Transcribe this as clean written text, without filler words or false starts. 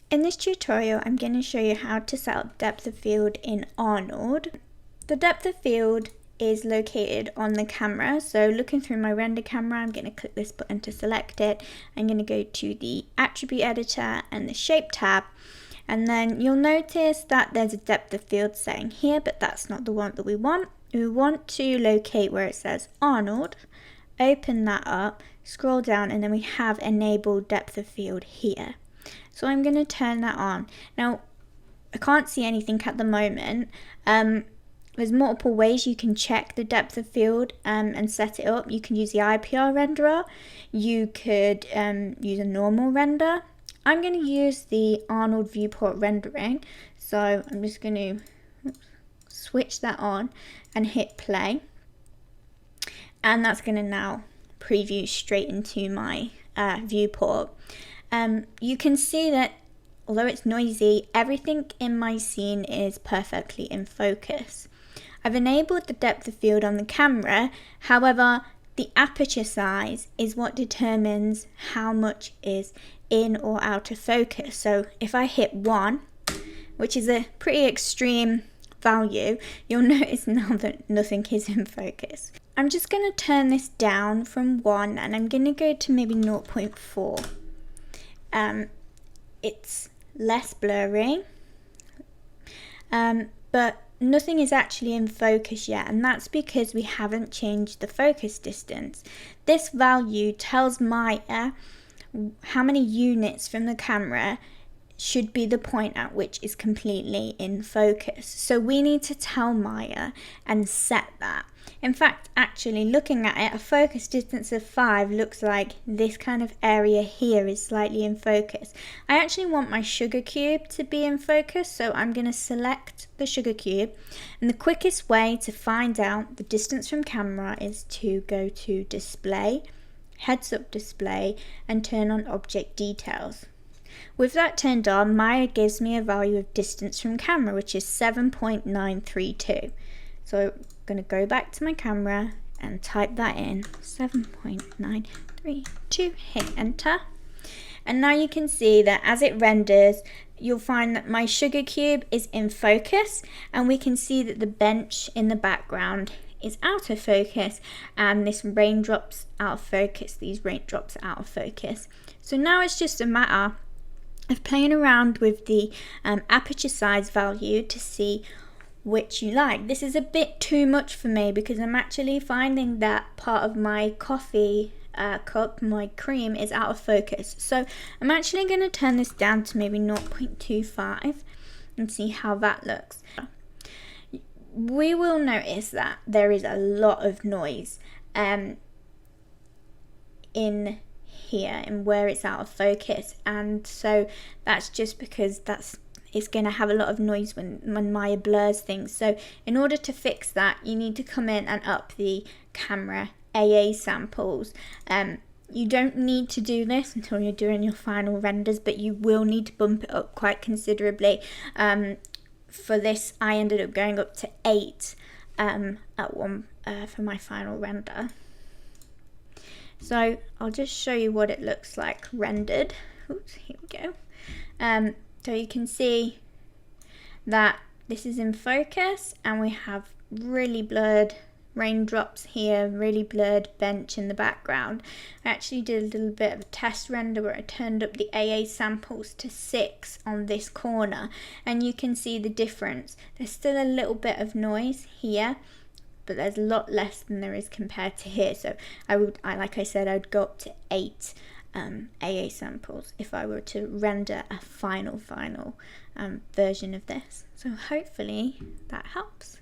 In this tutorial, I'm going to show you how to set up depth of field in Arnold. The depth of field is located on the camera. So looking through my render camera, I'm going to click this button to select it. I'm going to go to the attribute editor and the shape tab. And then you'll notice that there's a depth of field setting here, but that's not the one that we want. We want to locate where it says Arnold, open that up, scroll down, and then we have enabled depth of field here. So I'm going to turn that on. Now, I can't see anything at the moment. There's multiple ways you can check the depth of field and set it up. You can use the IPR renderer. You could use a normal render. I'm going to use the Arnold Viewport rendering. So I'm just going to switch that on and hit play. And that's going to now preview straight into my viewport. You can see that although it's noisy, everything in my scene is perfectly in focus. I've enabled the depth of field on the camera, however, the aperture size is what determines how much is in or out of focus. So if I hit 1, which is a pretty extreme value, you'll notice now that nothing is in focus. I'm just going to turn this down from 1 and I'm going to go to maybe 0.4. It's less blurry, but nothing is actually in focus yet, and that's because we haven't changed the focus distance. This value tells Maya how many units from the camera should be the point at which is completely in focus. So we need to tell Maya and set that. In fact, actually looking at it, a focus distance of 5 looks like this kind of area here is slightly in focus. I actually want my sugar cube to be in focus, so I'm going to select the sugar cube. And the quickest way to find out the distance from camera is to go to display, heads up display, and turn on object details. With that turned on, Maya gives me a value of distance from camera, which is 7.932. So I'm going to go back to my camera and type that in, 7.932, hit enter. And now you can see that as it renders, you'll find that my sugar cube is in focus, and we can see that the bench in the background is out of focus, and this raindrops out of focus, these raindrops out of focus. So now it's just a matter of playing around with the aperture size value to see which you like. This is a bit too much for me because I'm actually finding that part of my coffee cup, my cream, is out of focus. So I'm actually going to turn this down to maybe 0.25 and see how that looks. We will notice that there is a lot of noise in here and where it's out of focus, and so that's just because it's going to have a lot of noise when Maya blurs things. So in order to fix that, you need to come in and up the camera AA samples. You don't need to do this until you're doing your final renders, but you will need to bump it up quite considerably. For this, I ended up going up to 8 at one for my final render. So I'll just show you what it looks like rendered. Oops, here we go. So you can see that this is in focus, and we have really blurred raindrops here, really blurred bench in the background. I actually did a little bit of a test render where I turned up the AA samples to 6 on this corner, and you can see the difference. There's still a little bit of noise here, but there's a lot less than there is compared to here. So like I said, I'd go up to 8 AA samples if I were to render a final version of this. So hopefully that helps.